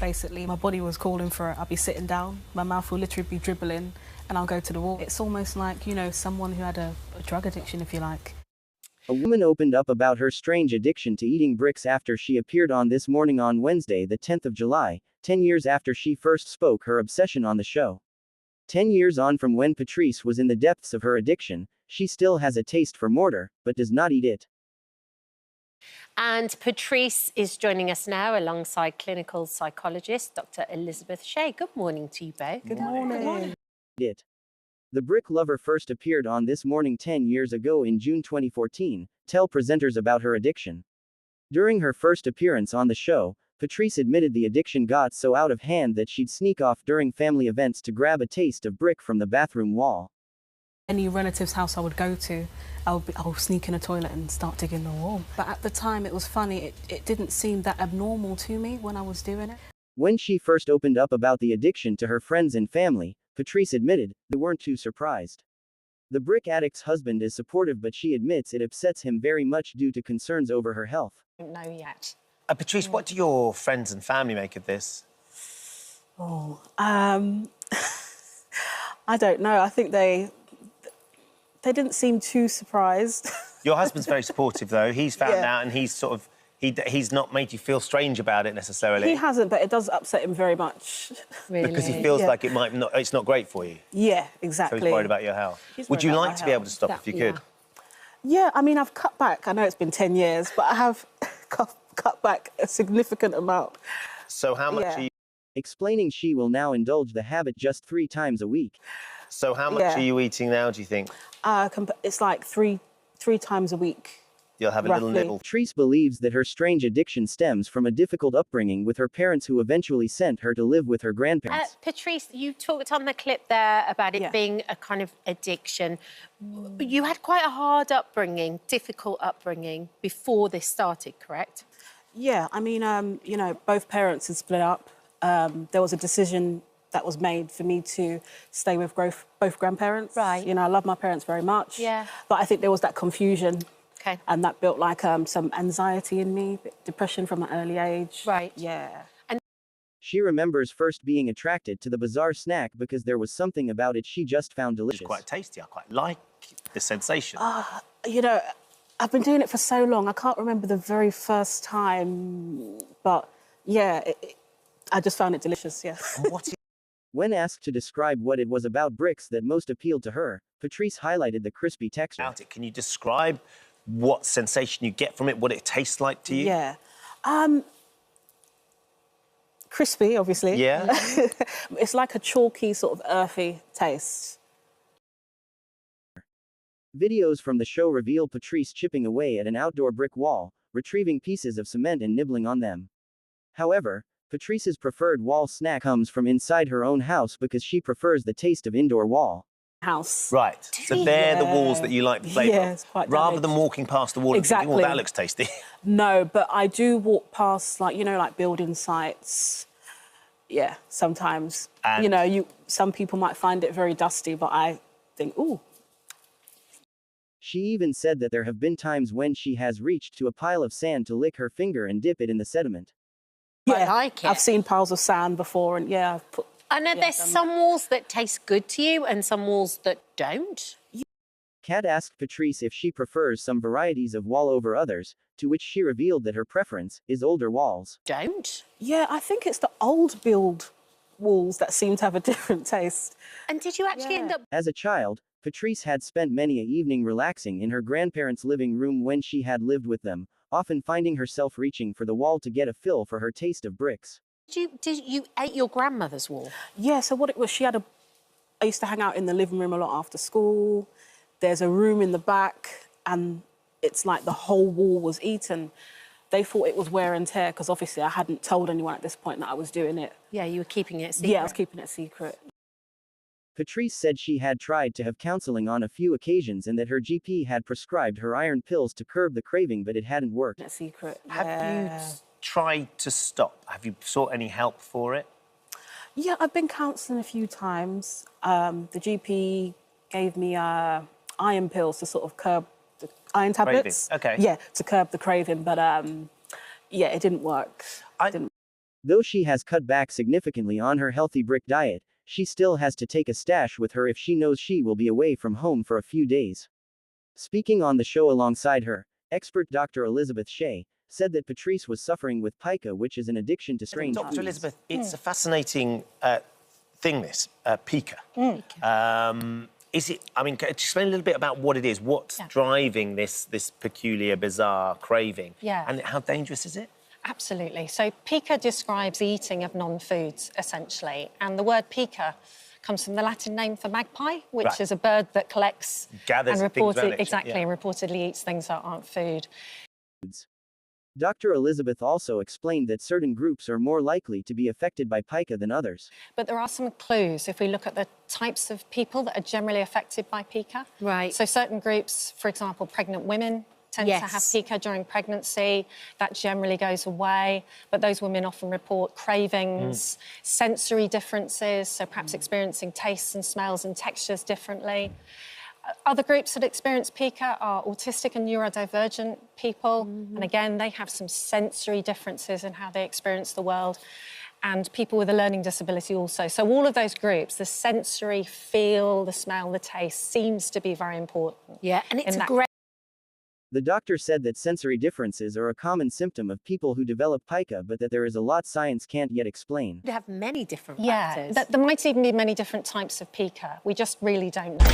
basically. My body was calling for it. I'd be sitting down, my mouth will literally be dribbling, and I'll go to the wall. It's almost like, you know, someone who had a drug addiction, if you like. A woman opened up about her strange addiction to eating bricks after she appeared on This Morning on Wednesday, the 10th of July, 10 years after she first spoke her obsession on the show. 10 years on from when Patrice was in the depths of her addiction, she still has a taste for mortar, but does not eat it. And Patrice is joining us now alongside clinical psychologist Dr. Elizabeth Shea. Good morning to you both. Good morning. Good morning. The brick lover first appeared on This Morning 10 years ago in June 2014, tell presenters about her addiction. During her first appearance on the show, Patrice admitted the addiction got so out of hand that she'd sneak off during family events to grab a taste of brick from the bathroom wall. Any relative's house I would go to, I'll sneak in a toilet and start digging the wall. But at the time, it was funny. It didn't seem that abnormal to me when I was doing it. When she first opened up about the addiction to her friends and family, Patrice admitted they weren't too surprised. The brick addict's husband is supportive, but she admits it upsets him very much due to concerns over her health. I don't know yet. Patrice, what do your friends and family make of this? I don't know. I think they didn't seem too surprised. Your husband's very supportive, though. He's found out, and he's sort of... He's not made you feel strange about it, necessarily. He hasn't, but it does upset him very much. Really? Because he feels like it's not great for you. Yeah, exactly. So he's worried about your health. Would you like to be able to stop if you could? Yeah, I mean, I've cut back. I know it's been 10 years, but I have cut back a significant amount. So how much are you... Explaining she will now indulge the habit just 3 times a week. So how much are you eating now, do you think? It's like three times a week. You'll have a little nibble. Patrice believes that her strange addiction stems from a difficult upbringing with her parents, who eventually sent her to live with her grandparents. Patrice, you talked on the clip there about it being a kind of addiction. You had quite a hard upbringing, difficult upbringing before this started, correct? Yeah, I mean, you know, both parents had split up. There was a decision that was made for me to stay with both grandparents. Right. You know, I love my parents very much. Yeah. But I think there was that confusion. Okay. And that built like some anxiety in me, depression from an early age. Right. Yeah. And she remembers first being attracted to the bizarre snack because there was something about it she just found delicious. It's quite tasty. I quite like the sensation. You know, I've been doing it for so long, I can't remember the very first time, but yeah, I just found it delicious, yeah. When asked to describe what it was about bricks that most appealed to her, Patrice highlighted the crispy texture. Can you describe what sensation you get from it, what it tastes like to you? Yeah. Crispy, obviously. Yeah. It's like a chalky, sort of earthy taste. Videos from the show reveal Patrice chipping away at an outdoor brick wall, retrieving pieces of cement and nibbling on them. However, Patrice's preferred wall snack comes from inside her own house because she prefers the taste of indoor wall. House. Right. So they're the walls that you like the flavour of. It's quite rather damaged. than walking past the wall Exactly. and thinking, well, that looks tasty. No, but I do walk past, like, you know, like building sites. Yeah, sometimes. And you know, some people might find it very dusty, but I think, ooh. She even said that there have been times when she has reached to a pile of sand to lick her finger and dip it in the sediment. Yeah, I like it. I've seen piles of sand before, and yeah, I've put... I know there's some walls that taste good to you and some walls that don't. Kat asked Patrice if she prefers some varieties of wall over others, to which she revealed that her preference is older walls. Don't? Yeah, I think it's the old build walls that seem to have a different taste. And did you actually end up... As a child, Patrice had spent many an evening relaxing in her grandparents' living room when she had lived with them, often finding herself reaching for the wall to get a fill for her taste of bricks. Did you ate your grandmother's wall? Yeah, so what it was, I used to hang out in the living room a lot after school. There's a room in the back, and it's like the whole wall was eaten. They thought it was wear and tear, because obviously I hadn't told anyone at this point that I was doing it. Yeah, you were keeping it secret. Yeah, I was keeping it secret. Patrice said she had tried to have counseling on a few occasions and that her GP had prescribed her iron pills to curb the craving, but it hadn't worked. A secret. Have you tried to stop? Have you sought any help for it? Yeah, I've been counselling a few times. The GP gave me iron pills to sort of curb the iron tablets. Craving. Okay. Yeah, to curb the craving, but yeah, it didn't work. Though she has cut back significantly on her healthy brick diet, she still has to take a stash with her if she knows she will be away from home for a few days. Speaking on the show alongside her, expert Dr. Elizabeth Shea said that Patrice was suffering with pica, which is an addiction to strange Dr. foods. Elizabeth, it's a fascinating thing, this pica. Is it? I mean, explain a little bit about what it is. What's driving this peculiar, bizarre craving? Yeah. And how dangerous is it? Absolutely. So pica describes the eating of non-foods, essentially. And the word pica comes from the Latin name for magpie, which is a bird that collects Gathers and things around it, and reportedly eats things that aren't food. Dr. Elizabeth also explained that certain groups are more likely to be affected by pica than others. But there are some clues if we look at the types of people that are generally affected by pica. Right. So certain groups, for example, pregnant women, tend to have pica during pregnancy. That generally goes away, but those women often report cravings, sensory differences, so perhaps experiencing tastes and smells and textures differently. Other groups that experience pica are autistic and neurodivergent people, and again, they have some sensory differences in how they experience the world, and people with a learning disability also. So all of those groups, the sensory feel, the smell, the taste, seems to be very important. Yeah, and it's in a that great... The doctor said that sensory differences are a common symptom of people who develop pica, but that there is a lot science can't yet explain. to have many different Yeah, factors. there might even be many different types of pica. We just really don't know.